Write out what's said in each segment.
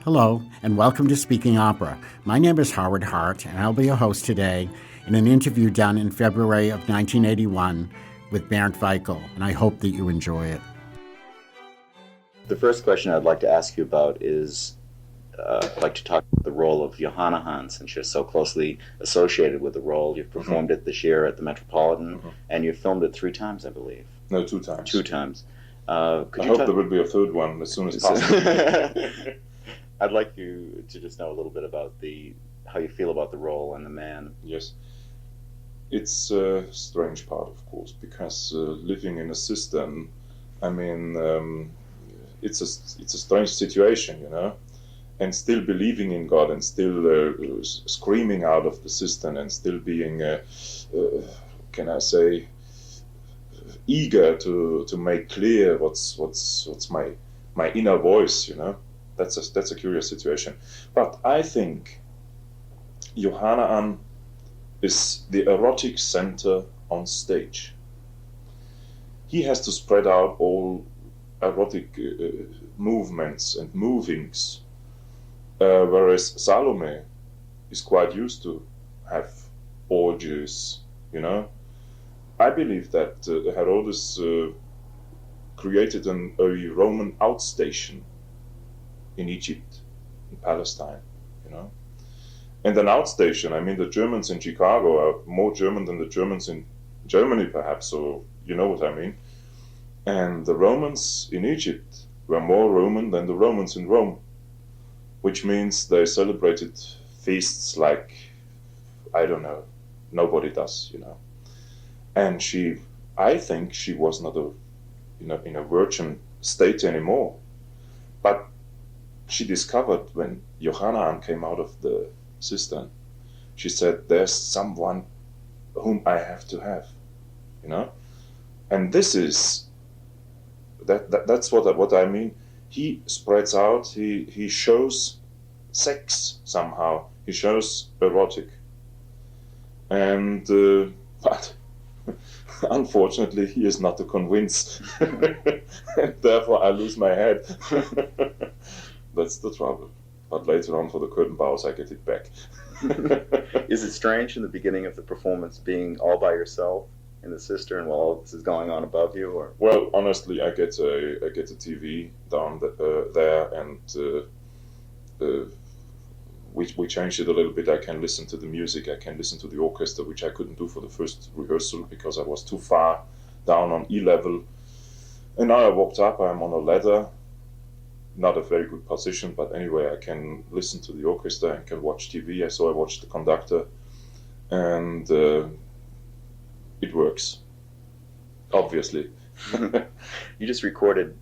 Hello, and welcome to Speaking Opera. My name is Howard Hart, and I'll be your host today in an interview done in February of 1981 with Bernd Weikl, and I hope that you enjoy it. The first question I'd like to ask you about is, I'd like to talk about the role of Jochanaan, since you're so closely associated with the role. You've performed it this year at the Metropolitan, and you've filmed it 3 times, I believe. No, 2 times. 2 times. I hope there will be a third one as soon as possible. I'd like you to just know a little bit about how you feel about the role and the man. Yes. It's a strange part, of course, because living in a cistern, I mean, it's a strange situation, you know, and still believing in God and still screaming out of the cistern and still being, can I say, eager to make clear what's my inner voice, you know. That's a curious situation. But I think Jochanaan is the erotic center on stage. He has to spread out all erotic movements and movings, whereas Salome is quite used to have orgies, you know. I believe that Herodes created a Roman outstation in Egypt, in Palestine, you know. And an outstation, I mean, the Germans in Chicago are more German than the Germans in Germany, perhaps, so you know what I mean. And the Romans in Egypt were more Roman than the Romans in Rome, which means they celebrated feasts like, I don't know, nobody does, you know. And I think she was not in a virgin state anymore. But she discovered when Jochanaan came out of the cistern, she said, there's someone whom I have to have, you know? And this is, that's what I mean. He spreads out, he shows sex somehow, he shows erotic. And, but unfortunately, he is not to convince, and therefore I lose my head. That's the trouble. But later on, for the curtain bows, I get it back. Is it strange in the beginning of the performance being all by yourself in the cistern while all this is going on above you? Or? Well, honestly, I get a TV down there, and we changed it a little bit. I can listen to the music, I can listen to the orchestra, which I couldn't do for the first rehearsal because I was too far down on E level. And now I walked up, I'm on a ladder, not a very good position, but anyway, I can listen to the orchestra and can watch TV. So I watched the conductor, and it works, obviously. You just recorded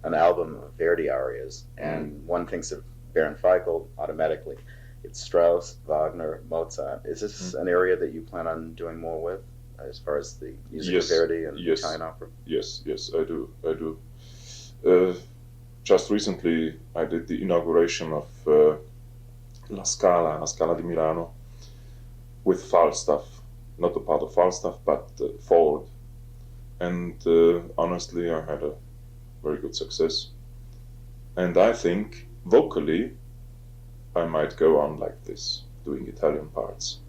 an album of Verdi arias, and one thinks of Bernd Weikl automatically. It's Strauss, Wagner, Mozart. Is this an area that you plan on doing more with, as far as the music of Verdi and Italian opera? Yes, I do. Just recently, I did the inauguration of La Scala di Milano, with Falstaff, not a part of Falstaff, but Ford. And honestly, I had a very good success. And I think, vocally, I might go on like this, doing Italian parts.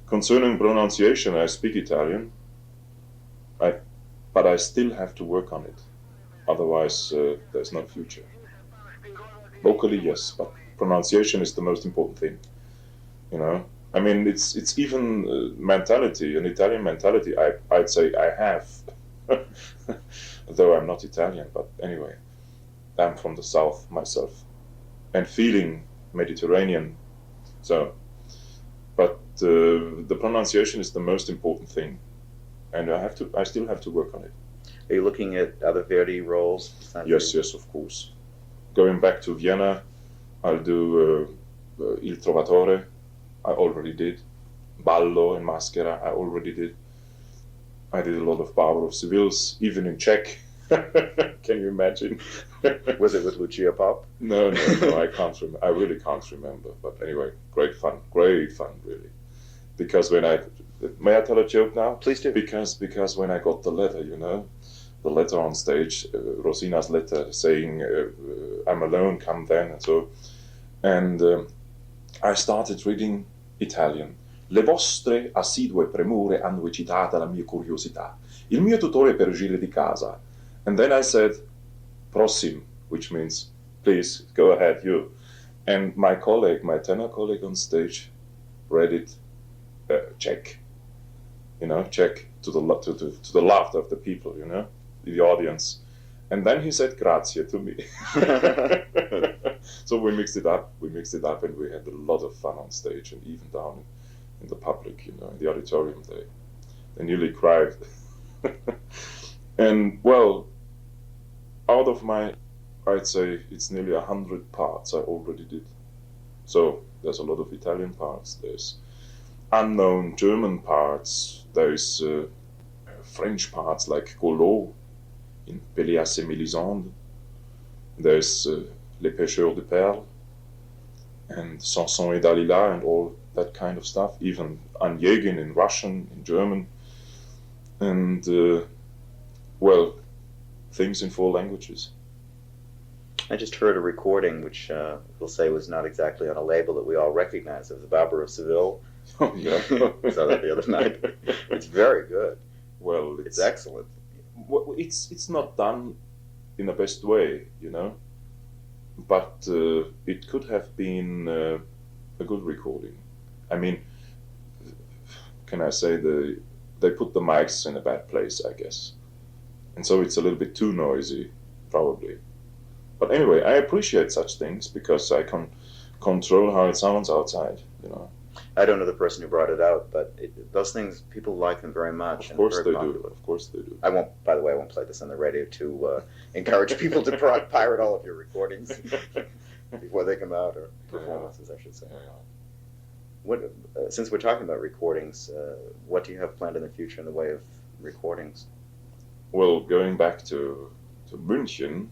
Concerning pronunciation, I speak Italian, but I still have to work on it. Otherwise, there's no future. Vocally, yes, but pronunciation is the most important thing. You know, I mean, it's even mentality, an Italian mentality. I'd say I have, though I'm not Italian. But anyway, I'm from the south myself, and feeling Mediterranean. So, but the pronunciation is the most important thing, and I still have to work on it. Are you looking at other Verdi roles? Yes, of course. Going back to Vienna, I'll do Il Trovatore, I already did. Ballo and Maschera, I already did. I did a lot of Barber of Sevilles, even in Czech. Can you imagine? Was it with Lucia Pop? No, I can't remember. I really can't remember. But anyway, great fun, really. Because may I tell a joke now? Please do. Because when I got the letter, you know, the letter on stage, Rossini's letter saying I'm alone, come then, and so. And I started reading Italian. Le vostre assidue premure hanno eccitata la mia curiosità. Il mio tutore per uscire di casa. And then I said, prosim, which means, please, go ahead, you. And my colleague, my tenor colleague on stage, read it, check. Check to the laughter of the people, the audience. And then he said grazie to me. So we mixed it up, and we had a lot of fun on stage, and even down in the public, in the auditorium, they nearly cried. And well, out of I'd say it's nearly 100 parts I already did. So there's a lot of Italian parts, there's unknown German parts, there's French parts like Collot in Péléas et Mélisande, there's Les Pêcheurs de Perles, and Samson et Dalila, and all that kind of stuff, even Onegin in Russian, in German, and things in 4 languages. I just heard a recording which we'll say was not exactly on a label that we all recognize, of the Barber of Seville. Oh, yeah. I saw that the other night. It's very good. Well, it's excellent. It's not done in the best way, but it could have been a good recording. I mean, can I say they put the mics in a bad place, I guess, and so it's a little bit too noisy, probably. But anyway, I appreciate such things because I can control how it sounds outside, I don't know the person who brought it out, but those things, people like them very much. Of course they do. Of course they do. By the way, I won't play this on the radio to encourage people to pirate all of your recordings before they come out, or performances, I should say. Yeah. Since we're talking about recordings, what do you have planned in the future in the way of recordings? Well, going back to München,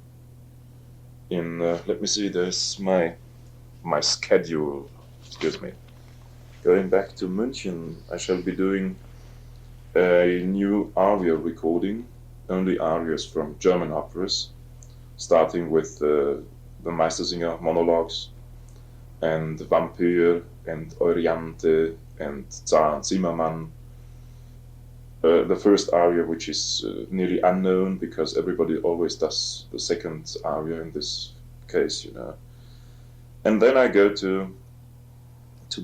let me see, there's my schedule, excuse me. Going back to München, I shall be doing a new aria recording, only arias from German operas, starting with the Meistersinger monologues, and Vampyr, and Euryanthe, and Zar and Zimmermann. The first aria, which is nearly unknown, because everybody always does the second aria in this case, And then I go to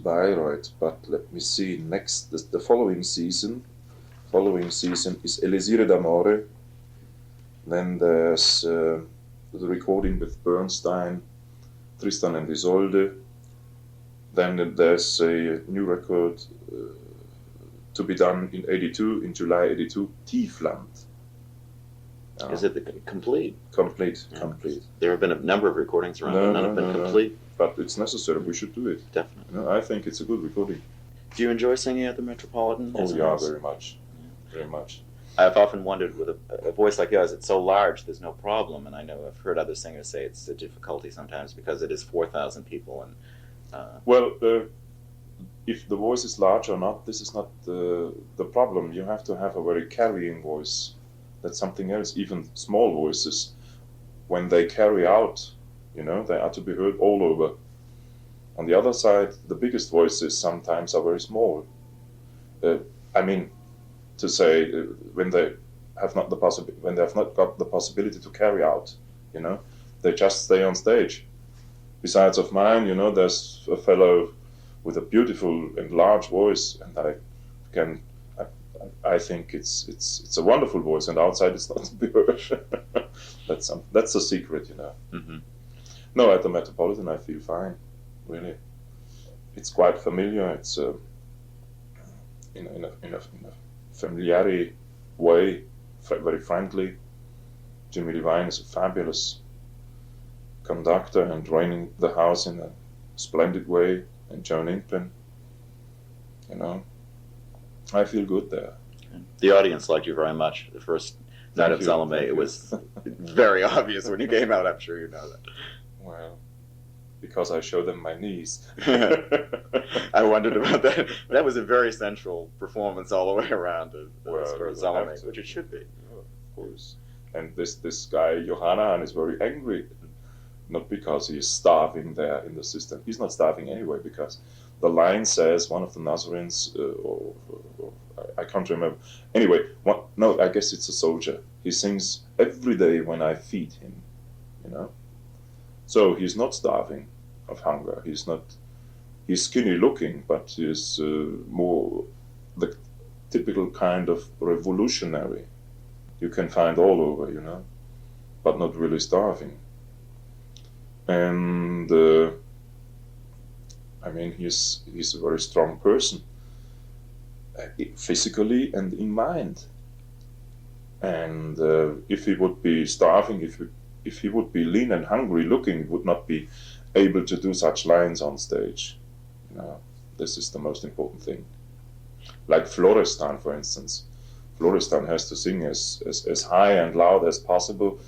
Bayreuth, but let me see, the following season is Elisire d'Amore. Then there's the recording with Bernstein, Tristan and Isolde. Then there's a new record to be done in July 82, Tiefland. Is it complete? Complete. There have been a number of recordings around, but none have been complete. But it's necessary. We should do it. Definitely. I think it's a good recording. Do you enjoy singing at the Metropolitan? Oh, yeah, very much. Very much. I've often wondered, with a voice like yours, it's so large, there's no problem. And I know I've heard other singers say it's a difficulty sometimes because it is 4,000 people. And if the voice is large or not, this is not the problem. You have to have a very carrying voice. That's something else. Even small voices, when they carry out, they are to be heard all over. On the other side, the biggest voices sometimes are very small. To say when they have not got the possibility to carry out, they just stay on stage. Besides of mine, there's a fellow with a beautiful and large voice, and I think it's a wonderful voice, and outside it's not to be heard. That's a secret, Mm-hmm. No, at the Metropolitan I feel fine, really. It's quite familiar. It's in a familiar way, very friendly. Jimmy Levine is a fabulous conductor and running the house in a splendid way, and Joan Inkpen, I feel good there. The audience liked you very much. The first night of Salome, it was very obvious when you came out. I'm sure you know that. Well, because I showed them my knees. I wondered about that. That was a very central performance all the way around for Salome, which it should be. Yeah, of course. And this guy Jochanaan is very angry not because he is starving there in the cistern. He's not starving anyway, because the line says, one of the Nazarenes, or I can't remember. Anyway, no, I guess it's a soldier. He sings, every day when I feed him, you know. So he's not starving of hunger. He's skinny looking, but he's more the typical kind of revolutionary you can find all over, you know, but not really starving. And I mean, he's a very strong person, physically and in mind. And if he would be starving, if he would be lean and hungry looking, he would not be able to do such lines on stage. You know, this is the most important thing. Like Florestan, for instance. Florestan has to sing as high and loud as possible,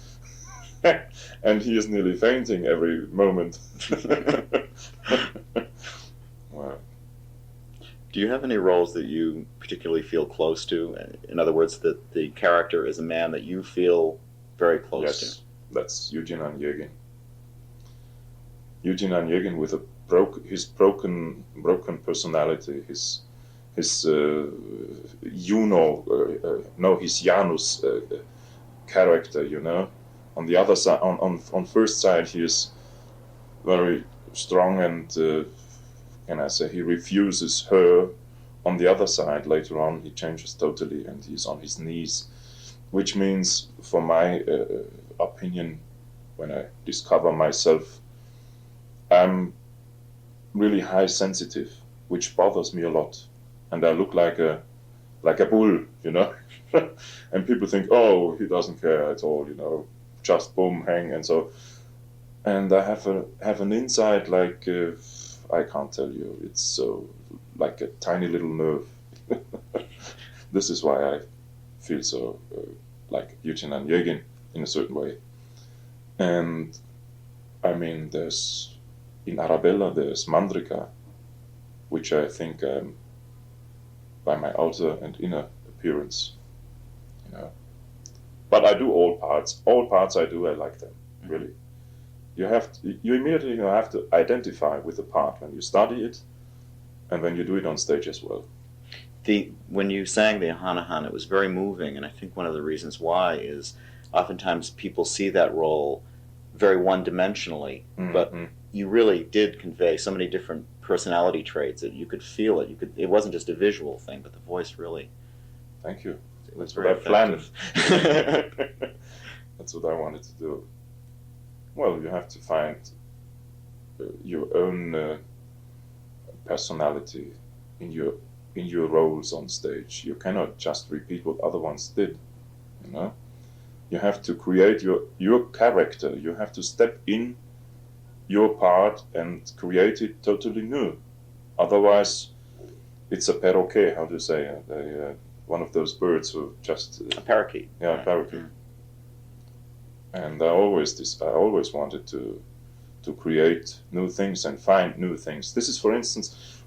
and he is nearly fainting every moment. Wow. Do you have any roles that you particularly feel close to? In other words, that the character is a man that you feel very close to? Yes, that's Jochanaan. Jochanaan with his broken personality, his his Janus character, you know. On the other side, on first side, he is very strong and can I say, he refuses her. On the other side, later on, he changes totally and he's on his knees, which means, for my opinion, when I discover myself, I'm really high sensitive, which bothers me a lot, and I look like a bull, you know. And people think, oh, he doesn't care at all, you know, just boom, hang, and so. And I have an insight like I can't tell you. It's so like a tiny little nerve. This is why I feel so like Jochanaan in a certain way. And I mean, there's in Arabella there's Mandrika, which I think by my outer and inner appearance, you know. But I do all parts. All parts I do, I like them, really. You immediately have to identify with the part when you study it, and when you do it on stage as well. When you sang the Jochanaan, it was very moving, and I think one of the reasons why is oftentimes people see that role very one-dimensionally, but you really did convey so many different personality traits that you could feel it. It wasn't just a visual thing, but the voice really. Thank you. It was very effective. That's what I wanted to do. Well, you have to find your own personality in your roles on stage. You cannot just repeat what other ones did, you know. You have to create your character. You have to step in your part and create it totally new. Otherwise, it's a perroquet. How do you say? One of those birds who just a parakeet. Yeah, a parakeet. And I always wanted to create new things and find new things. This is, for instance,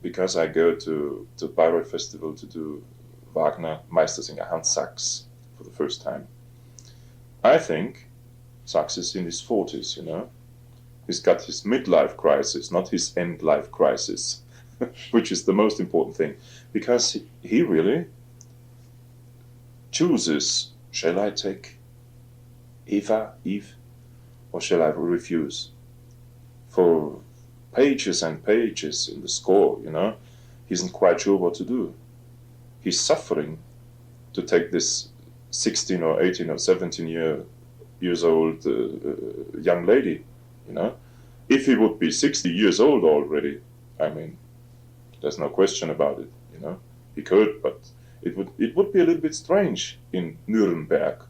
because I go to Bayreuth Festival to do Wagner Meistersinger Hans Sachs for the first time. I think Sachs is in his 40s, you know. He's got his midlife crisis, not his end-life crisis, which is the most important thing, because he really chooses, shall I take Eve, or shall I refuse? For pages and pages in the score, you know, he isn't quite sure what to do. He's suffering to take this 16 or 18 or 17 years old young lady, you know. If he would be 60 years old already, I mean, there's no question about it, you know. He could, but it would be a little bit strange in Nuremberg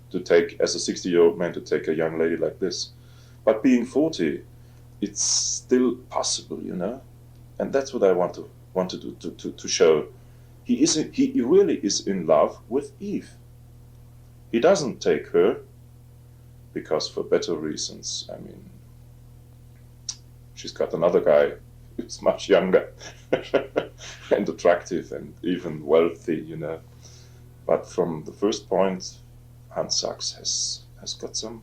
to take, as a 60-year-old man, to take a young lady like this. But being 40, it's still possible, you know. And that's what I want to do, to show. He really is in love with Eve. He doesn't take her because for better reasons. I mean, she's got another guy who's much younger and attractive and even wealthy, you know. But from the first point, Hans Sachs has got some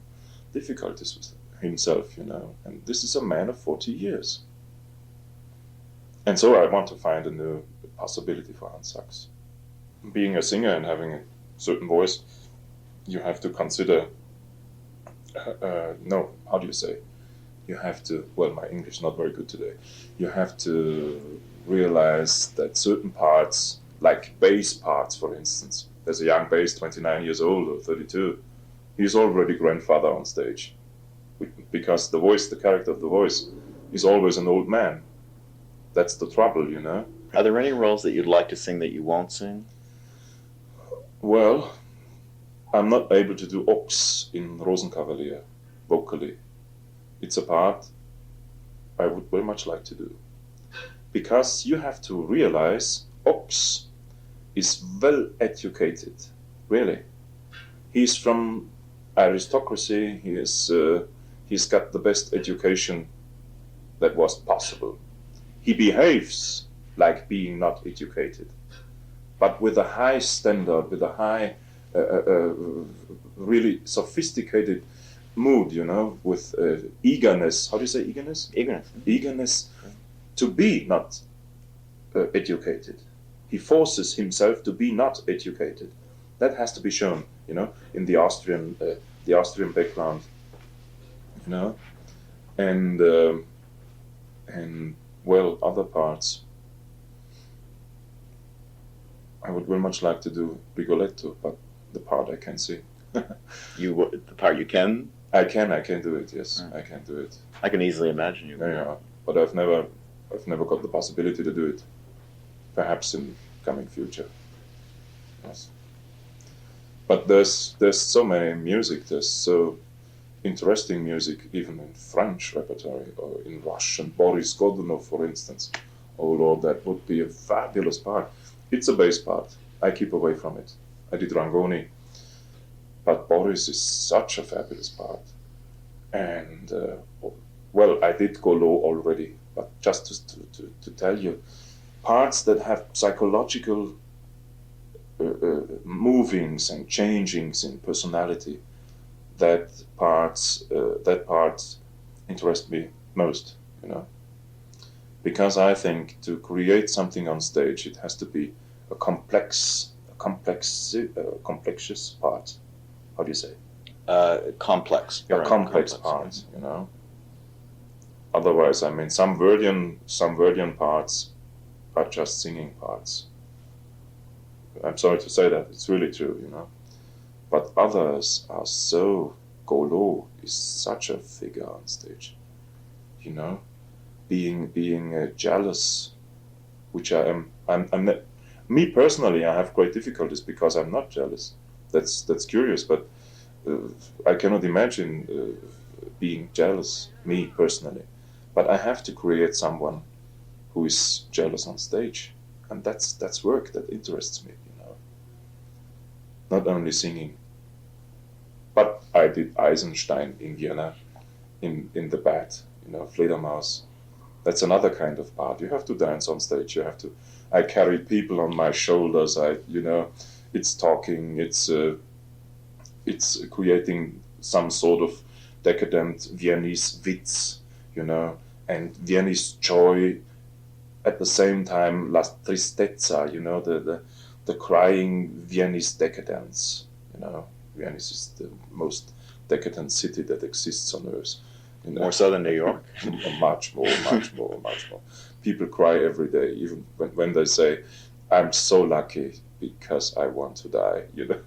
difficulties with himself, you know. And this is a man of 40 years. And so I want to find a new possibility for Hans Sachs. Being a singer and having a certain voice, you have to consider, how do you say? You have to, well, my English is not very good today. You have to realize that certain parts, like bass parts, for instance, there's a young bass, 29 years old or 32, he's already grandfather on stage. Because the voice, the character of the voice, is always an old man. That's the trouble, you know. Are there any roles that you'd like to sing that you won't sing? Well, I'm not able to do Ox in Rosenkavalier vocally. It's a part I would very much like to do. Because you have to realize Ox is well educated, really. He's from aristocracy, he's got the best education that was possible. He behaves like being not educated, but with a high standard, with a high, really sophisticated mood, you know, with eagerness. How do you say eagerness? Eagerness. Eagerness to be not educated. He forces himself to be not educated. That has to be shown, you know, in the Austrian background, you know, and well, other parts. I would very much like to do Rigoletto, but the part I can sing. The part you can? I can do it. Yes, I can do it. I can easily imagine you. Yeah, but I've never got the possibility to do it. Perhaps in coming future. Yes. But there's so many music. There's so interesting music, even in French repertory or in Russian. Boris Godunov, for instance. Oh Lord, that would be a fabulous part. It's a bass part. I keep away from it. I did Rangoni. But Boris is such a fabulous part. And, well, I did Golo already. But just to tell you, parts that have psychological movings and changings in personality, that part interests me most, you know. Because I think to create something on stage, it has to be a complex part. How do you say? Complex. A complex part, you know. Otherwise, I mean, some Verdian parts are just singing parts. I'm sorry to say that, it's really true, you know. But others are so... Golo is such a figure on stage, you know. Being jealous, which I am. I'm not, me personally, I have great difficulties because I'm not jealous. That's curious, but I cannot imagine being jealous, me personally. But I have to create someone who is jealous on stage, and that's work that interests me, you know. Not only singing, but I did Eisenstein in Vienna, in the bat, you know, Fledermaus. That's another kind of part. You have to dance on stage. I carry people on my shoulders. It's talking. It's creating some sort of decadent Viennese witz, you know, and Viennese joy. At the same time, la tristezza, you know, the crying Viennese decadence, you know. Venice is the most decadent city that exists on earth. You know? More so than New York? much more. People cry every day, even when they say, I'm so lucky because I want to die, you know.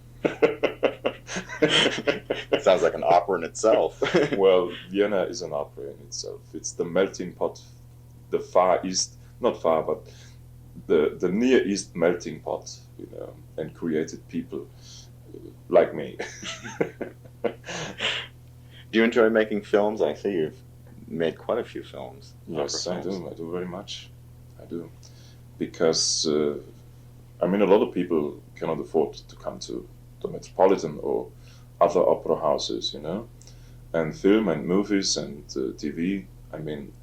It sounds like an opera in itself. Well, Vienna is an opera in itself. It's the melting pot, the far east, not far, but the near east melting pot, you know, and created people like me. Do you enjoy making films? I see you've made quite a few films. Yes, I do. I do very much. I do. Because, a lot of people cannot afford to come to the Metropolitan or other opera houses, you know. And film and movies and TV,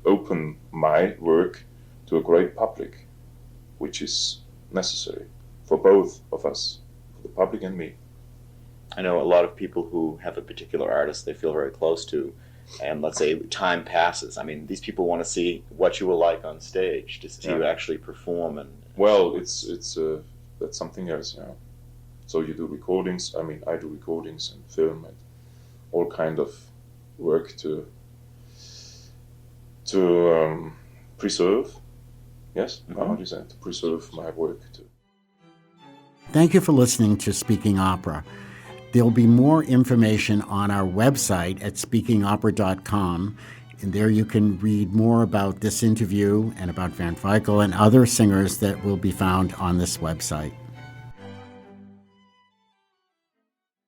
open my work to a great public, which is necessary for both of us, for the public and me. I know a lot of people who have a particular artist they feel very close to, and let's say time passes. I mean, these people want to see what you were like on stage, to see you actually perform. And well, it's that's something else, yeah. So you do recordings. I mean, I do recordings and film and all kind of work to preserve. Yes, how do you say it? To preserve my work too. Thank you for listening to Speaking Opera. There'll be more information on our website at speakingopera.com, and there you can read more about this interview and about Bernd Weikl and other singers that will be found on this website.